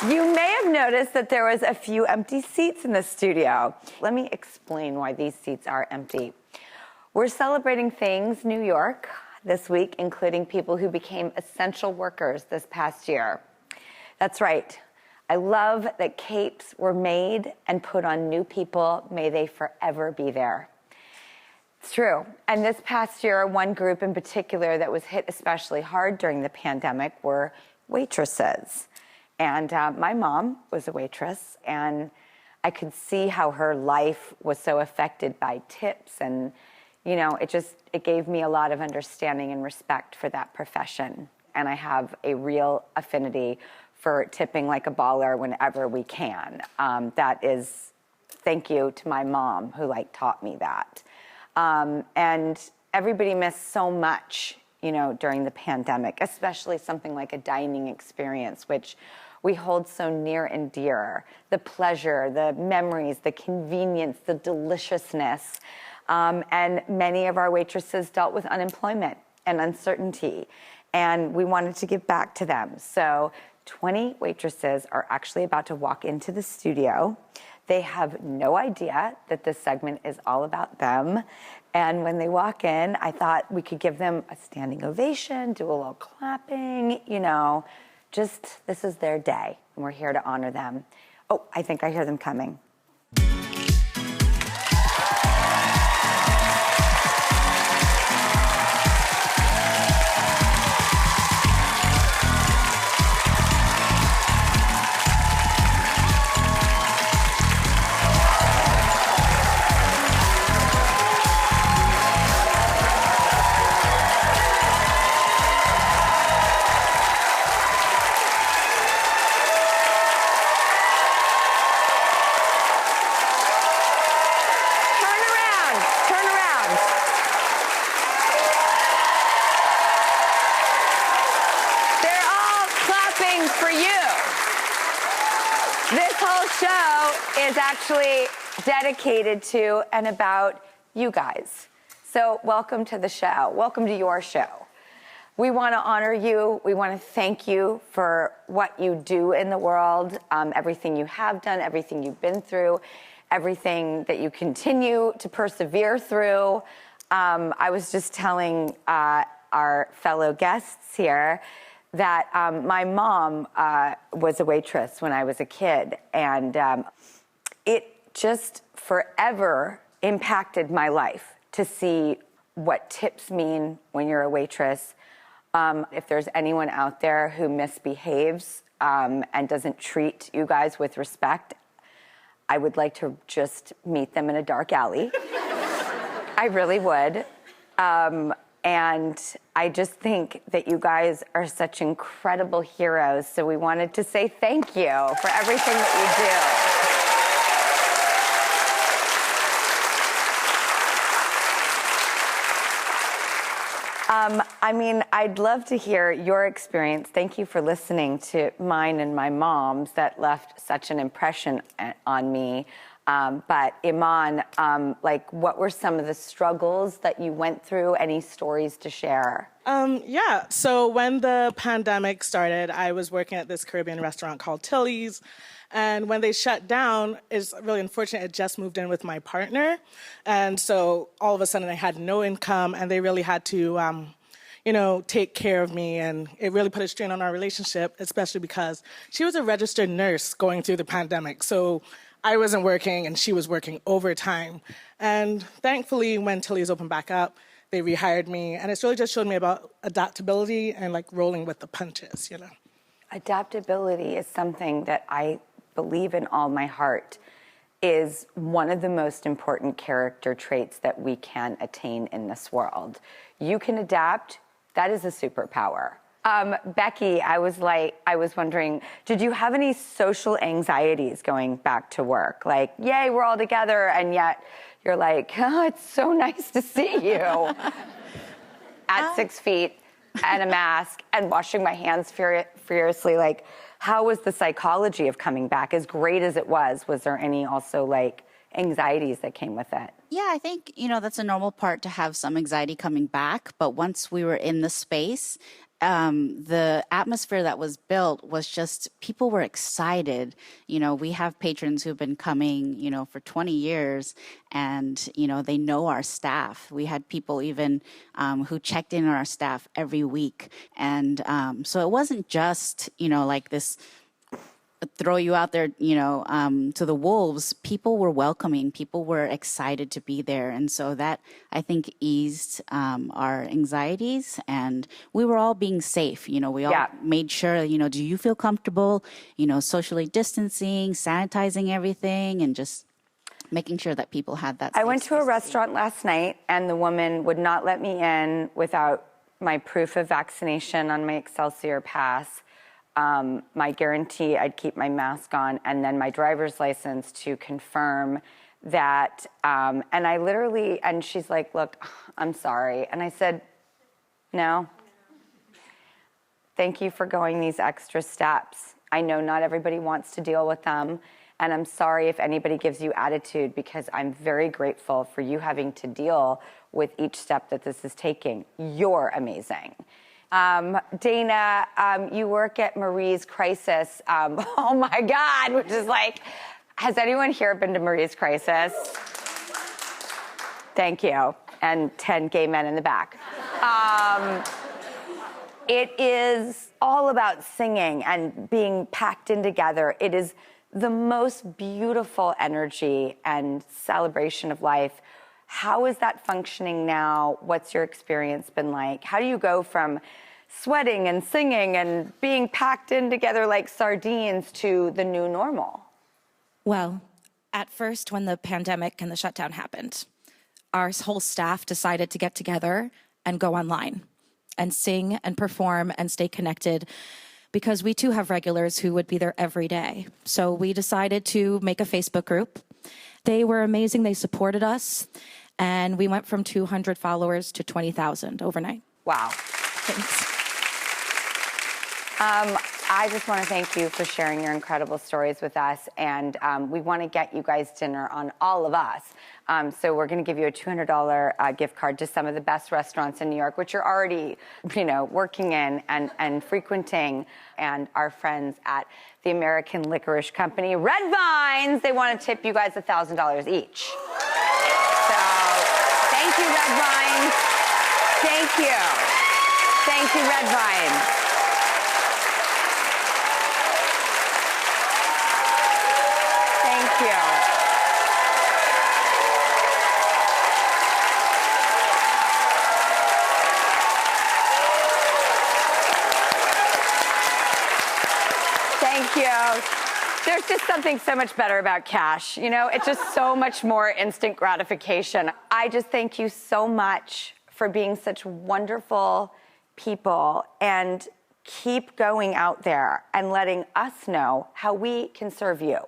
You may have noticed that there was a few empty seats in the studio. Let me explain why these seats are empty. We're celebrating Things New York this week, including people who became essential workers this past year. That's right. I love that capes were made and put on new people. May they forever be there. It's true. And this past year, one group in particular that was hit especially hard during the pandemic were waitresses. And my mom was a waitress, and I could see how her life was so affected by tips. And, you know, it gave me a lot of understanding and respect for that profession. And I have a real affinity for tipping like a baller whenever we can. That is, thank you to my mom who taught me that. And everybody missed so much, you know, during the pandemic, especially something like a dining experience, which we hold so near and dear. The pleasure, the memories, the convenience, the deliciousness. And many of our waitresses dealt with unemployment and uncertainty, and we wanted to give back to them. So 20 waitresses are actually about to walk into the studio. They have no idea that this segment is all about them. And when they walk in, I thought we could give them a standing ovation, do a little clapping, you know, this is their day, and we're here to honor them. Oh, I think I hear them coming. Is actually dedicated to and about you guys. So welcome to the show. Welcome to your show. We want to honor you. We want to thank you for what you do in the world, everything you have done, everything you've been through, everything that you continue to persevere through. I was just telling our fellow guests here that my mom was a waitress when I was a kid, and it just forever impacted my life to see what tips mean when you're a waitress. If there's anyone out there who misbehaves and doesn't treat you guys with respect, I would like to just meet them in a dark alley. I really would. And I just think that you guys are such incredible heroes, so we wanted to say thank you for everything that you do. I'd love to hear your experience. Thank you for listening to mine and my mom's that left such an impression on me. But Iman, what were some of the struggles that you went through? Any stories to share? Yeah, so when the pandemic started, I was working at this Caribbean restaurant called Tilly's. And when they shut down, it's really unfortunate, I just moved in with my partner. And so all of a sudden I had no income, and they really had to, take care of me. And it really put a strain on our relationship, especially because she was a registered nurse going through the pandemic. So I wasn't working, and she was working overtime. And thankfully, when Tilly's opened back up, they rehired me. And it's really just showed me about adaptability and rolling with the punches, you know. Adaptability is something that I believe in all my heart is one of the most important character traits that we can attain in this world. You can adapt. That is a superpower. Becky, I was wondering, did you have any social anxieties going back to work? Yay, we're all together, and yet you're oh, it's so nice to see you. At 6 feet and a mask and washing my hands furiously. How was the psychology of coming back? As great as it was there any also anxieties that came with it? Yeah, I think, that's a normal part to have some anxiety coming back. But once we were in the space, the atmosphere that was built was just, people were excited. You know, we have patrons who've been coming, you know, for 20 years, and, you know, they know our staff. We had people even who checked in on our staff every week. And so it wasn't just, you know, like this throw you out there, you know, to the wolves. People were welcoming. People were excited to be there. And so that, I think, eased our anxieties. And we were all being safe. You know, we all made sure, you know, do you feel comfortable, you know, socially distancing, sanitizing everything, and just making sure that people had that. I went to a restaurant last night, and the woman would not let me in without my proof of vaccination on my Excelsior pass, my guarantee I'd keep my mask on, and then my driver's license to confirm that. And I literally, and she's like, look, I'm sorry. And I said, no. Thank you for going these extra steps. I know not everybody wants to deal with them. And I'm sorry if anybody gives you attitude, because I'm very grateful for you having to deal with each step that this is taking. You're amazing. Dayna, you work at Marie's Crisis. Oh my God, which is like, has anyone here been to Marie's Crisis? Thank you. And 10 gay men in the back. It is all about singing and being packed in together. It is the most beautiful energy and celebration of life. How is that functioning now? What's your experience been like? How do you go from sweating and singing and being packed in together like sardines to the new normal? Well, at first, when the pandemic and the shutdown happened, our whole staff decided to get together and go online and sing and perform and stay connected, because we too have regulars who would be there every day. So we decided to make a Facebook group. They were amazing. They supported us. And we went from 200 followers to 20,000 overnight. Wow. Thanks. I just want to thank you for sharing your incredible stories with us. And we want to get you guys dinner on all of us. So we're going to give you a $200 gift card to some of the best restaurants in New York, which you're already, you know, working in and frequenting. And our friends at the American Licorice Company, Red Vines, they want to tip you guys $1,000 each. So thank you, Red Vines. Thank you. Thank you, Red Vines. Thank you. Thank you. There's just something so much better about cash. You know, it's just so much more instant gratification. I just thank you so much for being such wonderful people, and keep going out there and letting us know how we can serve you.